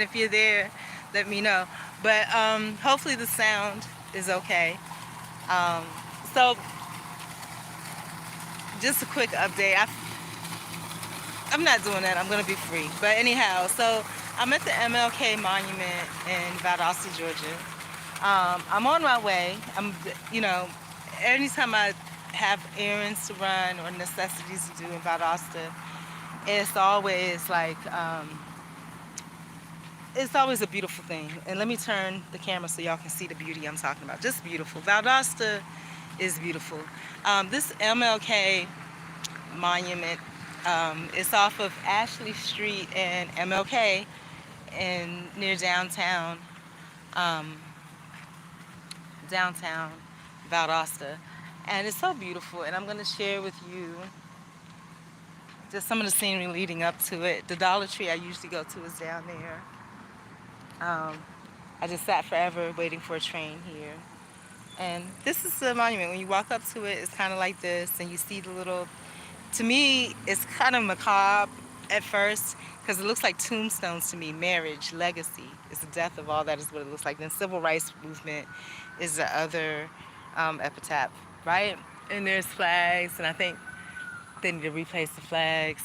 if you're there, let me know. But hopefully the sound is okay. Um, so just a quick update. I'm not doing that. I'm going to be free. But anyhow, so I'm at the MLK Monument in Valdosta, Georgia. I'm on my way. Anytime I have errands to run or necessities to do in Valdosta, it's always it's always a beautiful thing. And let me turn the camera so y'all can see the beauty I'm talking about. Just beautiful. Valdosta is beautiful. This MLK Monument is off of Ashley Street and MLK in near um, downtown Valdosta. And it's so beautiful. And I'm going to share with you just some of the scenery leading up to it. The Dollar Tree I usually go to is down there. I just sat forever waiting for a train here. And this is the monument. When you walk up to it, it's kind of like this, and you see the little. To me, it's kind of macabre at first because it looks like tombstones to me. Marriage, legacy is the death of all that is what it looks like. Then civil rights movement is the other epitaph, right? And there's flags, and I think they need to replace the flags.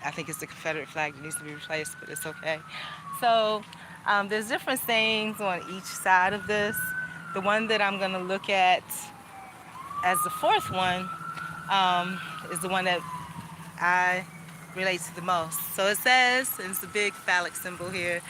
I think it's the Confederate flag that needs to be replaced, but it's okay. So there's different things on each side of this. The one that I'm going to look at as the fourth one is the one that I relate to the most. So it says, and it's a big phallic symbol here,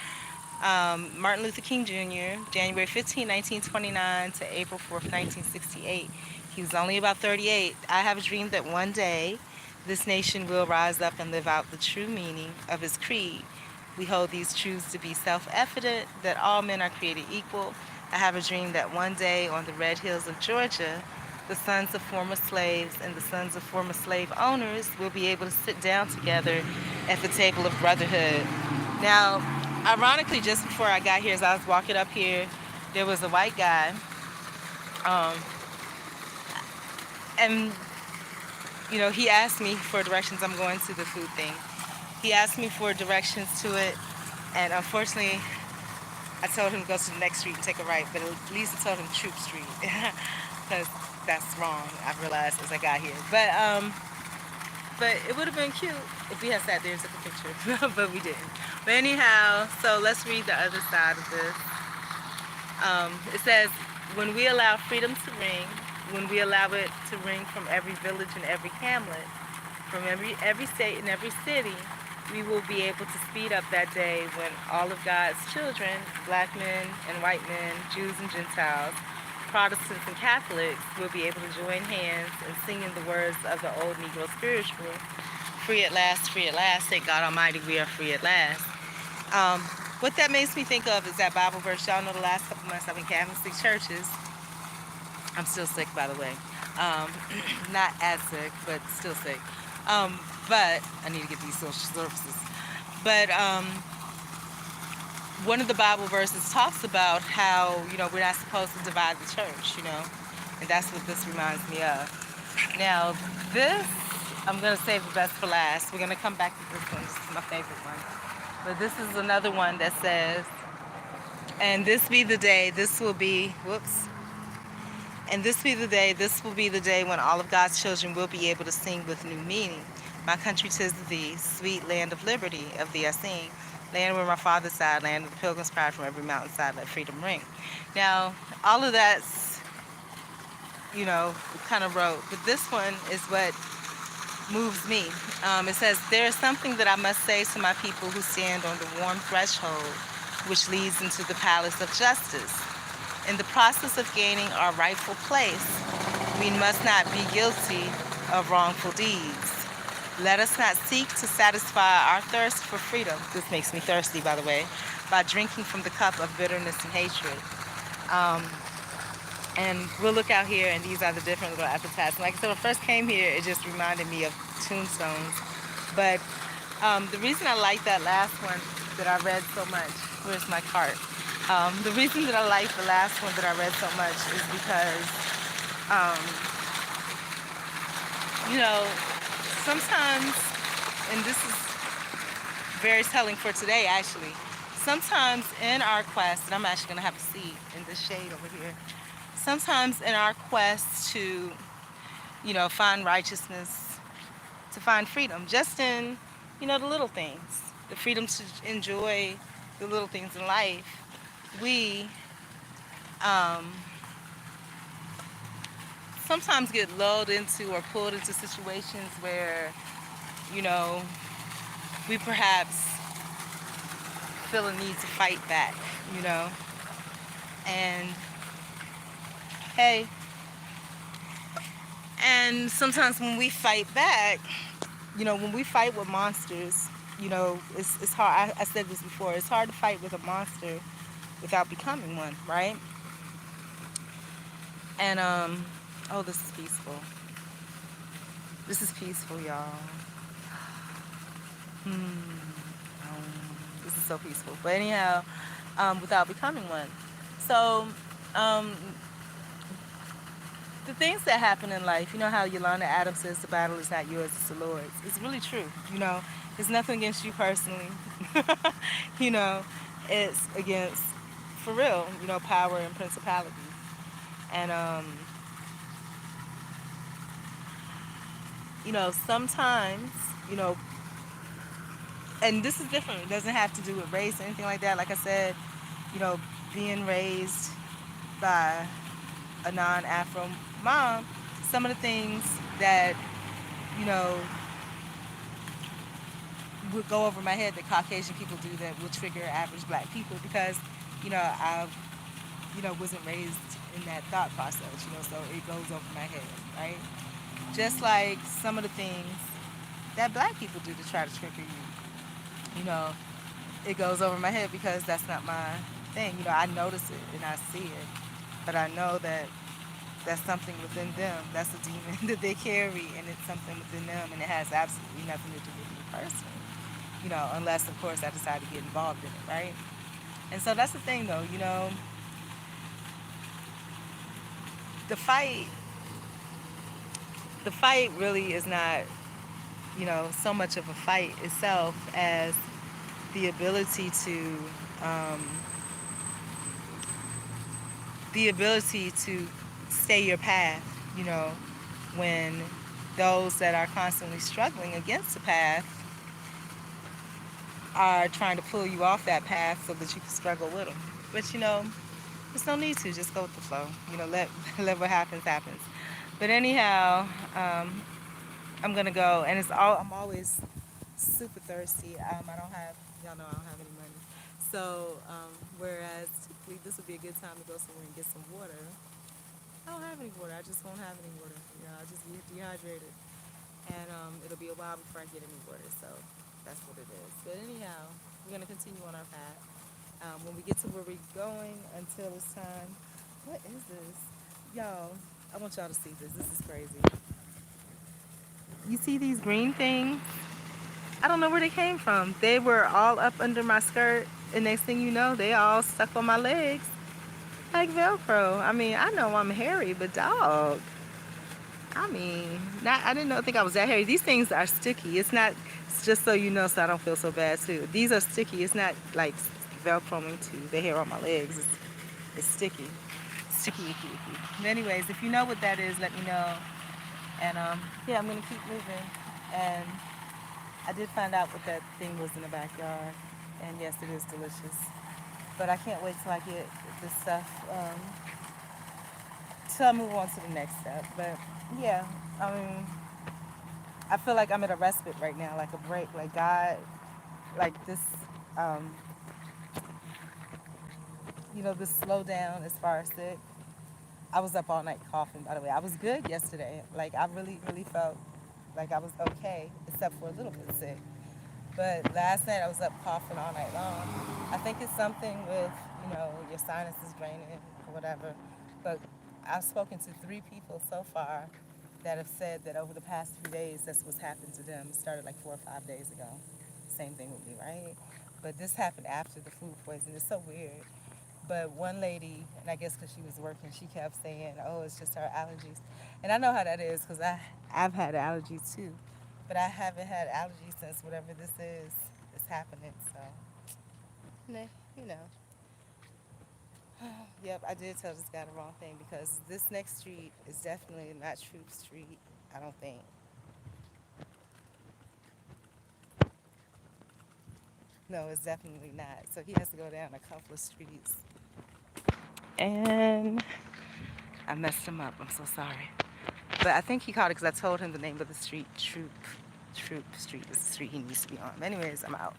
Martin Luther King Jr., January 15, 1929 to April 4th, 1968. He was only about 38. I have a dream that one day this nation will rise up and live out the true meaning of his creed. We hold these truths to be self-evident, that all men are created equal. I have a dream that one day on the red hills of Georgia, the sons of former slaves and the sons of former slave owners will be able to sit down together at the table of brotherhood. Now, ironically, just before I got here, as I was walking up here, there was a white guy, and he asked me for directions. I'm going to the food thing. He asked me for directions to it, and unfortunately, I told him to go to the next street and take a right, but at least I told him Troop Street, because that's wrong, I realized as I got here. But it would have been cute if we had sat there and took a picture, but we didn't. But anyhow, so let's read the other side of this. It says, when we allow freedom to ring, when we allow it to ring from every village and every hamlet, from every state and every city, we will be able to speed up that day when all of God's children, black men and white men, Jews and Gentiles, Protestants and Catholics, will be able to join hands and sing in the words of the old Negro spiritual, free at last, thank God Almighty, we are free at last. What that makes me think of is that Bible verse. Y'all know the last couple months I've been canvassing churches. I'm still sick, by the way. Not as sick, but still sick. But I need to get these social services. But one of the Bible verses talks about how, we're not supposed to divide the church, and that's what this reminds me of. Now, this, I'm going to save the best for last. We're going to come back to this one. This is my favorite one. But this is another one that says, and this be the day, this will be, and this will be the day when all of God's children will be able to sing with new meaning. My country 'tis of thee, sweet land of liberty, of thee I sing. Land where my father side, land of the pilgrims cried from every mountainside, let freedom ring. Now, all of that's, kind of wrote, but this one is what moves me. It says, there is something that I must say to my people who stand on the warm threshold which leads into the palace of justice. In the process of gaining our rightful place, we must not be guilty of wrongful deeds. Let us not seek to satisfy our thirst for freedom. This makes me thirsty, by the way, by drinking from the cup of bitterness and hatred. And we'll look out here, and these are the different little epitaphs. And like I said, when I first came here, it just reminded me of tombstones. But the reason I like that last one that I read so much, where's my cart? The reason that I like the last one that I read so much is because, sometimes, and this is very telling for today actually, sometimes in our quest, and I'm actually going to have a seat in the shade over here. Sometimes in our quest to, find righteousness, to find freedom, just in, the little things, the freedom to enjoy the little things in life, we um, sometimes get lulled into or pulled into situations where, you know, we perhaps feel a need to fight back, you know. And hey, and sometimes when we fight back, when we fight with monsters, it's hard. I said this before. It's hard to fight with a monster without becoming one, right? And oh, this is peaceful. This is peaceful, y'all. This is so peaceful. But anyhow, without becoming one. So, um, the things that happen in life, you know how Yolanda Adams says the battle is not yours, it's the Lord's. It's really true. It's nothing against you personally. you know, it's against, for real, power and principalities. And, sometimes, you know, and this is different. It doesn't have to do with race or anything like that. Like I said, you know, being raised by a non-Afro mom, some of the things that, you know, would go over my head that Caucasian people do that will trigger average black people because, I, wasn't raised in that thought process, so it goes over my head, right? Just like some of the things that black people do to try to trigger you, it goes over my head because that's not my thing. I notice it and I see it, but I know that that's something within them. That's a demon that they carry, and it's something within them, and it has absolutely nothing to do with me personally. Unless of course I decide to get involved in it, right? And so that's the thing, though. The fight, the fight really is not, so much of a fight itself as the ability to, um, the ability to stay your path. You know, when those that are constantly struggling against the path are trying to pull you off that path so that you can struggle with them. But there's no need to. Just go with the flow. Let let what happens happens. But anyhow, I'm gonna go, and I'm always super thirsty. I don't have, y'all know I don't have any money. So whereas typically this would be a good time to go somewhere and get some water, I don't have any water. I just won't have any water. I'll just be dehydrated, and it'll be a while before I get any water. So that's what it is. But anyhow, we're gonna continue on our path. When we get to where we're going, until it's time. What is this, y'all? I want y'all to see this. This is crazy. You see these green things? I don't know where they came from. They were all up under my skirt, and next thing you know, they all stuck on my legs like Velcro. I mean, I know I'm hairy, but dog. I mean, not. I didn't know. Think I was that hairy. These things are sticky. It's not. It's just so you know, so I don't feel so bad too. These are sticky. It's not like Velcroing to the hair on my legs. It's sticky. Sticky, icky, icky. But anyways, if you know what that is, let me know. And yeah, I'm gonna keep moving. And I did find out what that thing was in the backyard. And yes, it is delicious. But I can't wait till I get this stuff. Till I move on to the next step. But yeah, I mean, I feel like I'm at a respite right now, like a break. Like God, like this, um, this slow down as far as sick. I was up all night coughing, by the way. I was good yesterday. Like, I really, really felt like I was okay, except for a little bit sick. But last night I was up coughing all night long. I think it's something with, your sinuses draining or whatever. But I've spoken to 3 people so far that have said that over the past few days, that's what's happened to them. It started like 4 or 5 days ago. Same thing with me, right? But this happened after the food poisoning. It's so weird. But one lady, and I guess because she was working, she kept saying, "Oh, it's just her allergies," and I know how that is because I've had allergies too, but I haven't had allergies since whatever this is happening. So And they, you know, yep, I did tell this guy the wrong thing because this next street is definitely not Troop Street. I don't think. No, it's definitely not. So he has to go down a couple of streets. And I messed him up. I'm so sorry. But I think he caught it because I told him the name of the street. Troop Street is the street he needs to be on. But anyways, I'm out.